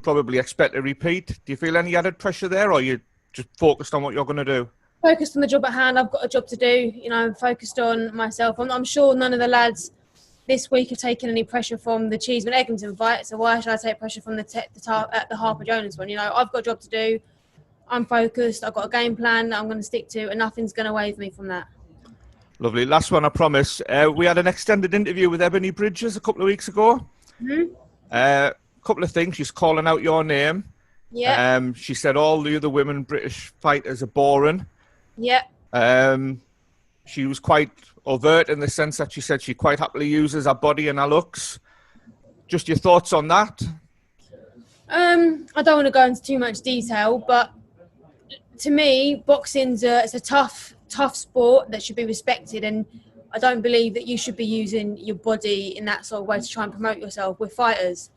probably expect a repeat. Do you feel any added pressure there, or are you just focused on what you're going to do? Focused on the job at hand. I've got a job to do. You know, I'm focused on myself. I'm sure none of the lads this week have taken any pressure from the Cheeseman Eggington fight. So why should I take pressure from the Harper Jonas one? You know, I've got a job to do. I'm focused. I've got a game plan that I'm going to stick to, and nothing's going to wave me from that. Lovely. Last one, I promise. We had an extended interview with Ebony Bridges a couple of weeks ago. A couple of things. She's calling out your name. Yeah. She said all the other women British fighters are boring. Yeah. She was quite overt in the sense that she said she quite happily uses her body and her looks. Just your thoughts on that? I don't want to go into too much detail, but to me, boxing's it's a tough sport that should be respected, and I don't believe that you should be using your body in that sort of way to try and promote yourself. We're fighters.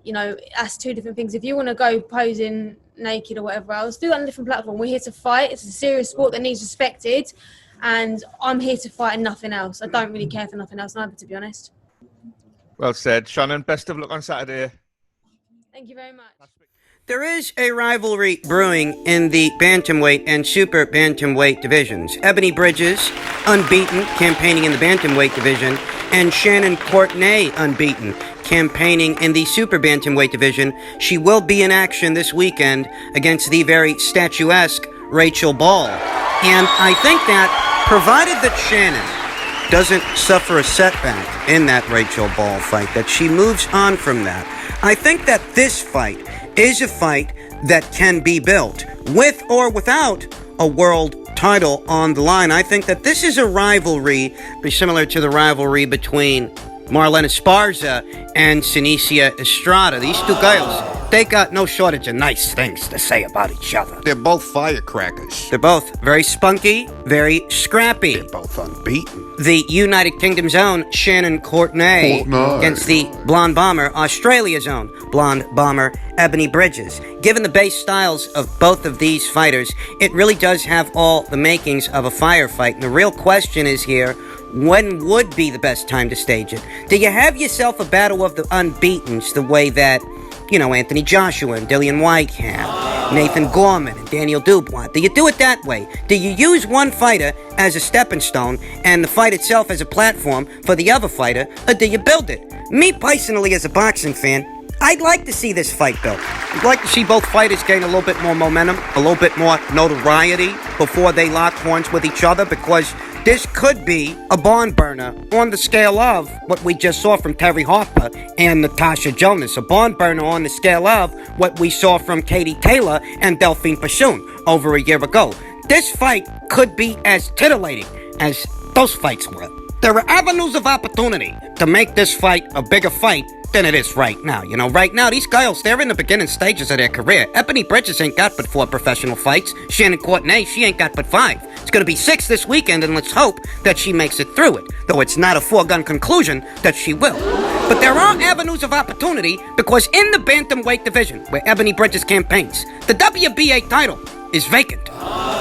You know, that's two different things. If you want to go posing naked or whatever else, do that on a different platform. We're here to fight. It's a serious sport that needs respected, and I'm here to fight and nothing else. I don't really care for nothing else neither, to be honest. Well said. Shannon, best of luck on Saturday. Thank you very much. There is a rivalry brewing in the bantamweight and super bantamweight divisions. Ebony Bridges, unbeaten, campaigning in the bantamweight division, and Shannon Courtenay, unbeaten, campaigning in the super bantamweight division. She will be in action this weekend against the very statuesque Rachel Ball. And I think that, provided that Shannon doesn't suffer a setback in that Rachel Ball fight, that she moves on from that, I think that this fight is a fight that can be built with or without a world title on the line. I think that this is a rivalry similar to the rivalry between Marlena Esparza and Sinicia Estrada. These two girls, they got no shortage of nice things to say about each other. They're both firecrackers. They're both very spunky, very scrappy. They're both unbeaten. The United Kingdom's own Shannon Courtenay against the blonde bomber, Australia's own blonde bomber, Ebony Bridges. Given the base styles of both of these fighters, it really does have all the makings of a firefight. And the real question is here, when would be the best time to stage it? Do you have yourself a battle of the unbeatens the way that, you know, Anthony Joshua and Dillian White have, Nathan Gorman and Daniel Dubois? Do you do it that way? Do you use one fighter as a stepping stone and the fight itself as a platform for the other fighter, or do you build it? Me personally, as a boxing fan, I'd like to see this fight built. I'd like to see both fighters gain a little bit more momentum, a little bit more notoriety before they lock horns with each other, because this could be a barn burner on the scale of what we just saw from Terry Harper and Natasha Jonas. A barn burner on the scale of what we saw from Katie Taylor and Delphine Pachon over a year ago. This fight could be as titillating as those fights were. There are avenues of opportunity to make this fight a bigger fight than it is right now. You know, right now, these girls, they're in the beginning stages of their career. Ebony Bridges ain't got but 4 professional fights. Shannon Courtenay, she ain't got but 5. It's going to be 6 this weekend, and let's hope that she makes it through it, though it's not a foregone conclusion that she will. But there are avenues of opportunity, because in the bantamweight division, where Ebony Bridges campaigns, the WBA title is vacant.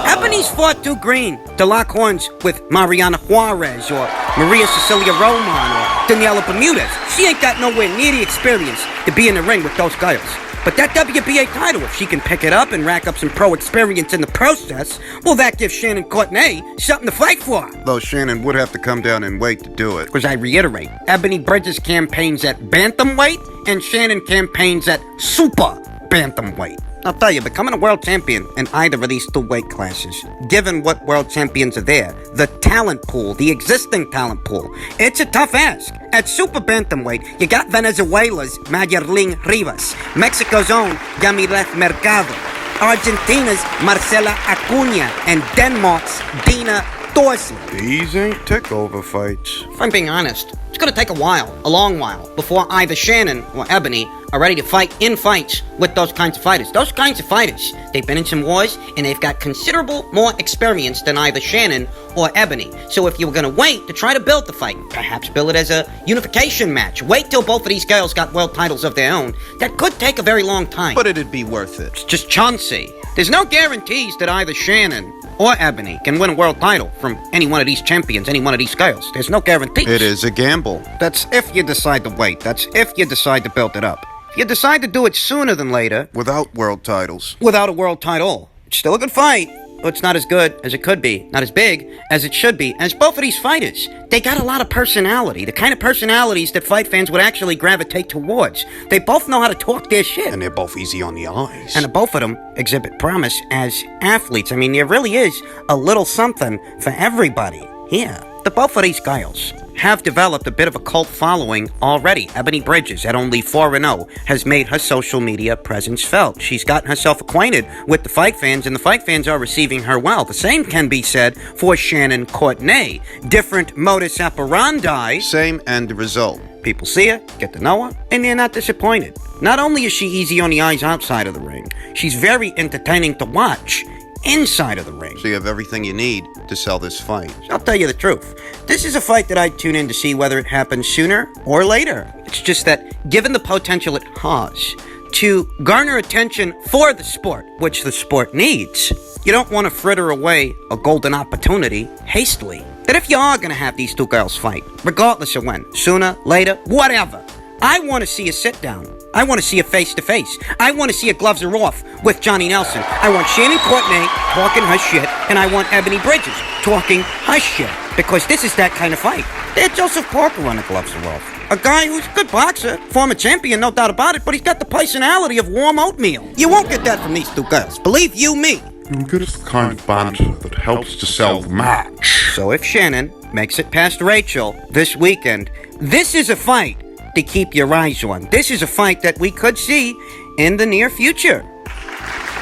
Ebony's fought too green to lock horns with Mariana Juarez or Maria Cecilia Roman or Daniela Bermudez. She ain't got nowhere near the experience to be in the ring with those girls. But that WBA title, if she can pick it up and rack up some pro experience in the process, well, that gives Shannon Courtenay something to fight for. Though Shannon would have to come down and wait to do it. Because I reiterate, Ebony Bridges campaigns at bantamweight and Shannon campaigns at super bantamweight. I'll tell you, becoming a world champion in either of these 2 weight classes, given what world champions are there, the talent pool, the existing talent pool, it's a tough ask. At super bantamweight, you got Venezuela's Mayerlin Rivas, Mexico's own Yamilet Mercado, Argentina's Marcela Acuña, and Denmark's Dina Thorsen. These ain't takeover fights. If I'm being honest, it's going to take a while, a long while, before either Shannon or Ebony are ready to fight in fights with those kinds of fighters. Those kinds of fighters, they've been in some wars, and they've got considerable more experience than either Shannon or Ebony. So if you were going to wait to try to build the fight, perhaps build it as a unification match, wait till both of these girls got world titles of their own, that could take a very long time. But it'd be worth it. It's just chancy. There's no guarantees that either Shannon or Ebony can win a world title from any one of these champions, any one of these girls. There's no guarantees. It is a gamble. That's if you decide to wait. That's if you decide to build it up. If you decide to do it sooner than later. Without world titles. Without a world title. It's still a good fight. But it's not as good as it could be, not as big as it should be. As both of these fighters, they got a lot of personality, the kind of personalities that fight fans would actually gravitate towards. They both know how to talk their shit. And they're both easy on the eyes. And both of them exhibit promise as athletes. I mean, there really is a little something for everybody. Yeah, the both of these guys have developed a bit of a cult following already. Ebony Bridges, at only 4-0, has made her social media presence felt. She's gotten herself acquainted with the fight fans, and the fight fans are receiving her well. The same can be said for Shannon Courtenay. Different modus operandi. Same end result. People see her, get to know her, and they're not disappointed. Not only is she easy on the eyes outside of the ring, she's very entertaining to watch inside of the ring. So you have everything you need to sell this fight. I'll tell you the truth. This is a fight that I'd tune in to see whether it happens sooner or later. It's just that, given the potential it has to garner attention for the sport, which the sport needs, you don't want to fritter away a golden opportunity hastily. That if you are going to have these two girls fight, regardless of when, sooner, later, whatever, I want to see a sit-down. I want to see a face-to-face. I want to see a gloves are off with Johnny Nelson. I want Shannon Courtenay talking her shit, and I want Ebony Bridges talking her shit. Because this is that kind of fight. They had Joseph Parker on the gloves are off. A guy who's a good boxer, former champion, no doubt about it, but he's got the personality of warm oatmeal. You won't get that from these two girls. Believe you me. You'll get us the kind of banter that helps to sell the match. So if Shannon makes it past Rachel this weekend, this is a fight to keep your eyes on. This is a fight that we could see in the near future.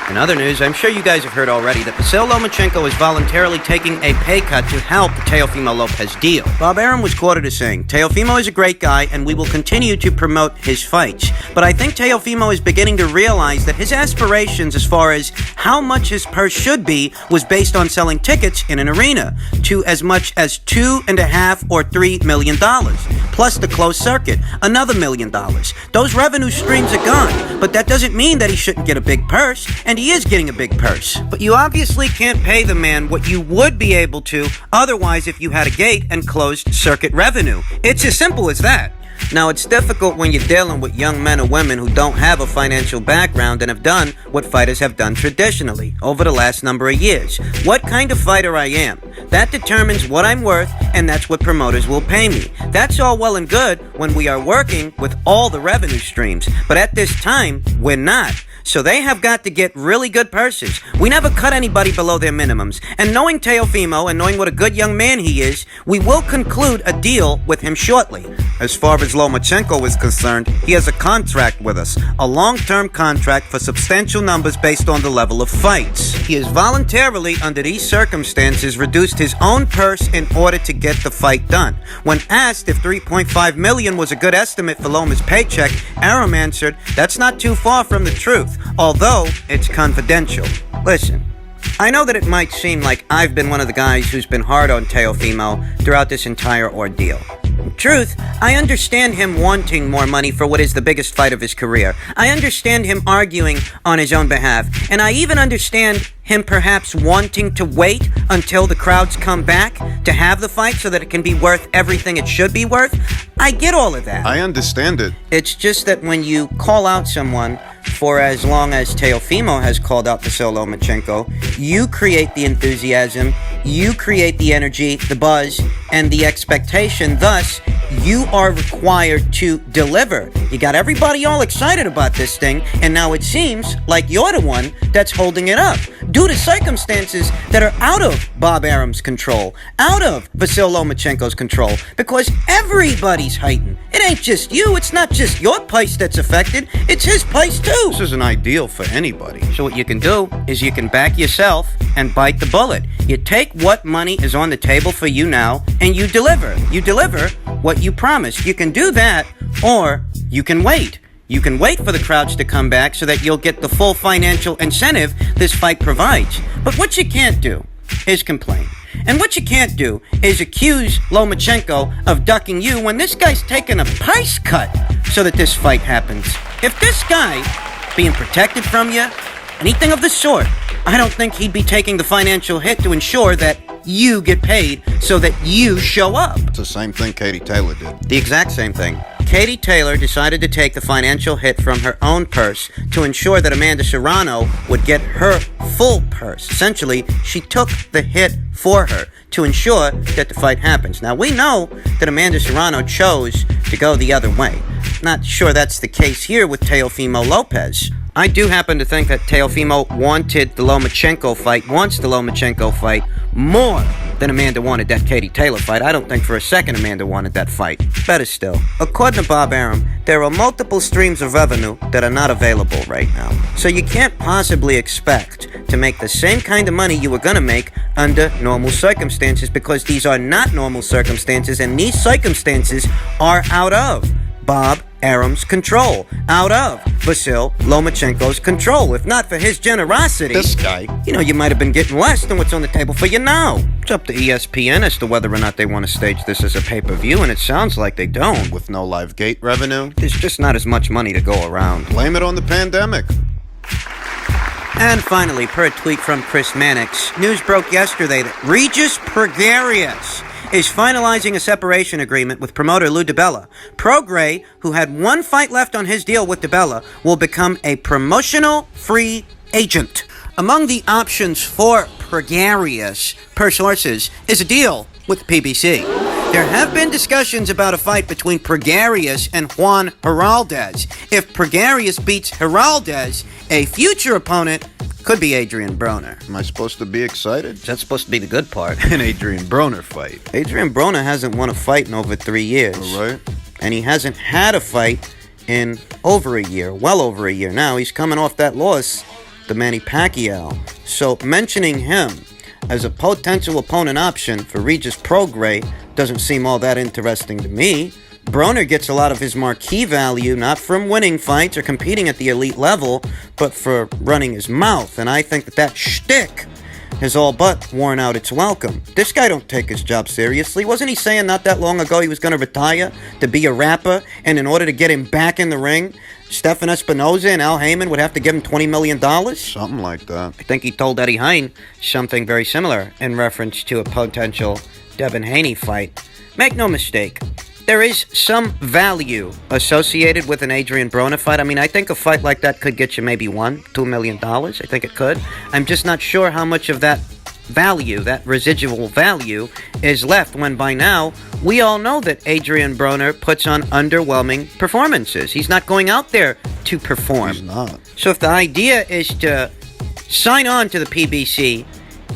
In other news, I'm sure you guys have heard already that Vasyl Lomachenko is voluntarily taking a pay cut to help the Teofimo Lopez deal. Bob Arum was quoted as saying, "Teofimo is a great guy and we will continue to promote his fights. But I think Teofimo is beginning to realize that his aspirations as far as how much his purse should be was based on selling tickets in an arena to as much as $2.5 or $3 million. Plus the closed circuit, another $1 million. Those revenue streams are gone, but that doesn't mean that he shouldn't get a big purse, and he is getting a big purse. But you obviously can't pay the man what you would be able to otherwise if you had a gate and closed circuit revenue. It's as simple as that. Now, it's difficult when you're dealing with young men or women who don't have a financial background and have done what fighters have done traditionally over the last number of years. What kind of fighter I am, that determines what I'm worth, and that's what promoters will pay me. That's all well and good when we are working with all the revenue streams, but at this time, we're not. So they have got to get really good purses. We never cut anybody below their minimums. And knowing Teofimo and knowing what a good young man he is, we will conclude a deal with him shortly. As far as Lomachenko is concerned, he has a contract with us. A long-term contract for substantial numbers based on the level of fights. He has voluntarily, under these circumstances, reduced his own purse in order to get the fight done. When asked if $3.5 million was a good estimate for Loma's paycheck, Arum answered, "That's not too far from the truth. Although it's confidential." Listen, I know that it might seem like I've been one of the guys who's been hard on Teofimo throughout this entire ordeal. In truth, I understand him wanting more money for what is the biggest fight of his career. I understand him arguing on his own behalf, and I even understand him perhaps wanting to wait until the crowds come back to have the fight so that it can be worth everything it should be worth. I get all of that. I understand it. It's just that when you call out someone for as long as Teofimo has called out Vasyl Lomachenko, you create the enthusiasm, you create the energy, the buzz, and the expectation. Thus, you are required to deliver. You got everybody all excited about this thing, and now it seems like you're the one that's holding it up. Due to circumstances that are out of Bob Arum's control, out of Vasyl Lomachenko's control, because everybody's heightened. It ain't just you, it's not just your place that's affected, it's his place too. This isn't ideal for anybody. So what you can do is you can back yourself and bite the bullet. You take what money is on the table for you now, and you deliver. You deliver what you promised. You can do that, or you can wait. You can wait for the crowds to come back so that you'll get the full financial incentive this fight provides. But what you can't do is complain. And what you can't do is accuse Lomachenko of ducking you when this guy's taking a price cut so that this fight happens. If this guy being protected from you, anything of the sort, I don't think he'd be taking the financial hit to ensure that you get paid so that you show up. It's the same thing Katie Taylor did. The exact same thing. Katie Taylor decided to take the financial hit from her own purse to ensure that Amanda Serrano would get her full purse. Essentially, she took the hit for her to ensure that the fight happens. Now, we know that Amanda Serrano chose to go the other way. Not sure that's the case here with Teofimo Lopez. I do happen to think that Teofimo wanted the Lomachenko fight more than Amanda wanted that Katie Taylor fight. I don't think for a second Amanda wanted that fight. Better still, according to Bob Arum, there are multiple streams of revenue that are not available right now. So you can't possibly expect to make the same kind of money you were gonna make under normal circumstances, because these are not normal circumstances, and these circumstances are out of Bob Arum's control, out of Vasyl Lomachenko's control. If not for his generosity, This guy. you might have been getting less than what's on the table for you now. It's up to ESPN as to whether or not they want to stage this as a pay-per-view, and it sounds like they don't. With no live gate revenue. There's just not as much money to go around. Blame it on the pandemic. And finally, per a tweet from Chris Mannix, news broke yesterday that Regis Prograis is finalizing a separation agreement with promoter Lou DiBella. Prograis, who had one fight left on his deal with DiBella, will become a promotional free agent. Among the options for Prograis, per sources, is a deal with the PBC. There have been discussions about a fight between Prograis and Juan Heraldez. If Prograis beats Heraldez, a future opponent could be Adrian Broner. Am I supposed to be excited? That's supposed to be the good part. An Adrian Broner fight. Adrian Broner hasn't won a fight in over 3 years. All right. And he hasn't had a fight in over a year, well over a year now. He's coming off that loss to Manny Pacquiao. So mentioning him as a potential opponent option for Regis Prograis doesn't seem all that interesting to me. Broner gets a lot of his marquee value not from winning fights or competing at the elite level, but for running his mouth. And I think that shtick has all but worn out its welcome. This guy don't take his job seriously. Wasn't he saying not that long ago he was going to retire to be a rapper, and in order to get him back in the ring, Stefan Espinoza and Al Heyman would have to give him $20 million? Something like that. I think he told Eddie Hearn something very similar in reference to a potential Devin Haney fight. Make no mistake, there is some value associated with an Adrian Broner fight. I mean, I think a fight like that could get you maybe $2 million. I think it could. I'm just not sure how much of that value, that residual value, is left when by now we all know that Adrian Broner puts on underwhelming performances. He's not going out there to perform. He's not. So if the idea is to sign on to the PBC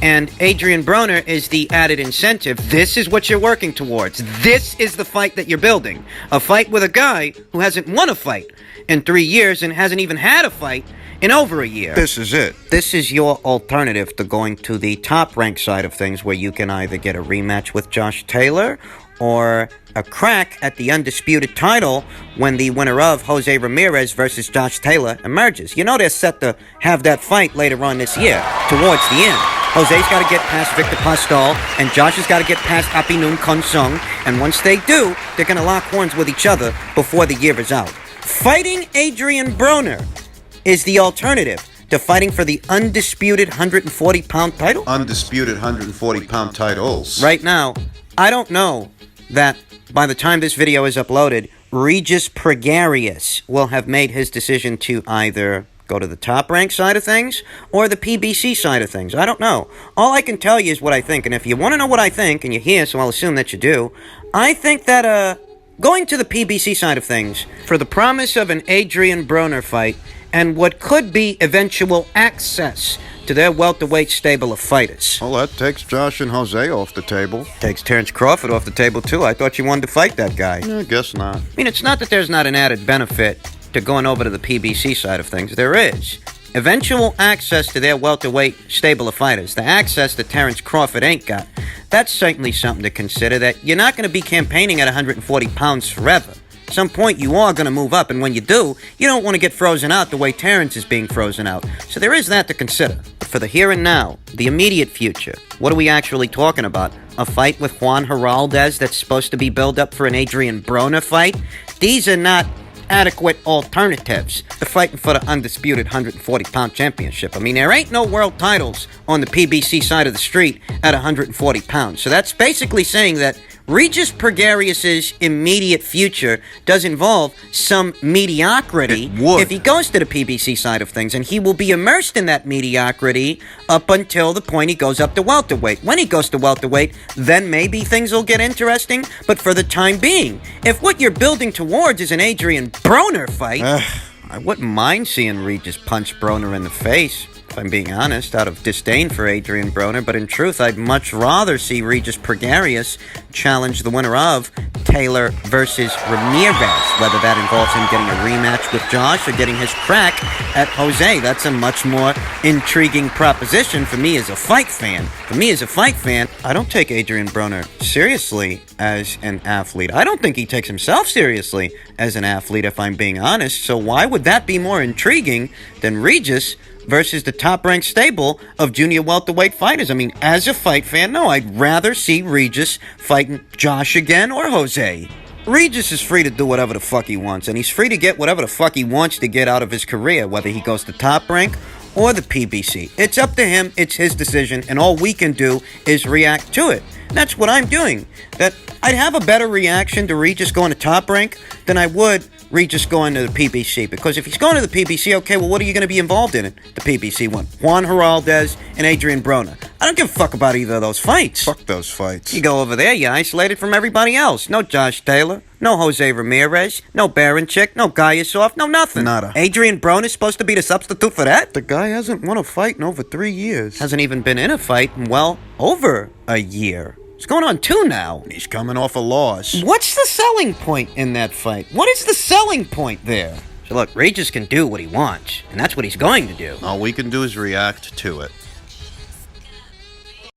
and Adrian Broner is the added incentive, this is what you're working towards. This is the fight that you're building. A fight with a guy who hasn't won a fight in 3 years and hasn't even had a fight in over a year. This is it. This is your alternative to going to the top rank side of things, where you can either get a rematch with Josh Taylor or a crack at the undisputed title when the winner of Jose Ramirez versus Josh Taylor emerges. You know they're set to have that fight later on this year, towards the end. Jose's got to get past Victor Postol, and Josh has got to get past Apinun Konsung, and once they do, they're going to lock horns with each other before the year is out. Fighting Adrian Broner is the alternative to fighting for the undisputed 140-pound title? Undisputed 140-pound titles. Right now, I don't know that by the time this video is uploaded, Regis Prograis will have made his decision to either go to the top rank side of things or the PBC side of things. I don't know. All I can tell you is what I think, and if you want to know what I think, and you're here, so I'll assume that you do, I think that going to the PBC side of things for the promise of an Adrian Broner fight and what could be eventual access to their welterweight stable of fighters. Well, that takes Josh and Jose off the table. Takes Terrence Crawford off the table, too. I thought you wanted to fight that guy. I guess not. I mean, it's not that there's not an added benefit to going over to the PBC side of things. There is. Eventual access to their welterweight stable of fighters, the access that Terrence Crawford ain't got. That's certainly something to consider, that you're not going to be campaigning at 140 pounds forever. At some point, you are going to move up, and when you do, you don't want to get frozen out the way Terrence is being frozen out. So there is that to consider. But for the here and now, the immediate future, what are we actually talking about? A fight with Juan Heraldez that's supposed to be built up for an Adrian Broner fight? These are not adequate alternatives to fighting for the undisputed 140-pound championship. I mean, there ain't no world titles on the PBC side of the street at 140 pounds. So that's basically saying that Regis Prograis' immediate future does involve some mediocrity It would. if he goes to the PBC side of things, and he will be immersed in that mediocrity up until the point he goes up to welterweight. When he goes to welterweight, then maybe things will get interesting, but for the time being, if what you're building towards is an Adrian Broner fight, I wouldn't mind seeing Regis punch Broner in the face, if I'm being honest, out of disdain for Adrian Broner, but in truth, I'd much rather see Regis Prograis challenge the winner of Taylor versus Ramirez, whether that involves him getting a rematch with Josh or getting his crack at Jose. That's a much more intriguing proposition for me as a fight fan. I don't take Adrian Broner seriously as an athlete. I don't think he takes himself seriously as an athlete, if I'm being honest, so why would that be more intriguing than Regis versus the top-ranked stable of junior welterweight fighters? I mean, as a fight fan, no, I'd rather see Regis fighting Josh again or Jose. Regis is free to do whatever the fuck he wants, and he's free to get whatever the fuck he wants to get out of his career, whether he goes to Top Rank or the PBC. It's up to him, it's his decision, and all we can do is react to it. That's what I'm doing. That I'd have a better reaction to Regis going to Top Rank than I would Regis going to the PBC, because if he's going to the PBC, okay, well, what are you going to be involved in the PBC one? Juan Heraldez and Adrian Broner. I don't give a fuck about either of those fights. Fuck those fights. You go over there, you're isolated from everybody else. No Josh Taylor, no Jose Ramirez, no Baranchik, no Guyasov, no nothing. Nada. Adrian Broner's supposed to be the substitute for that? The guy hasn't won a fight in over 3 years. Hasn't even been in a fight in, well, over a year. It's going on 2 now. He's coming off a loss. What's the selling point in that fight? What is the selling point there? So look, Regis can do what he wants, and that's what he's going to do. All we can do is react to it.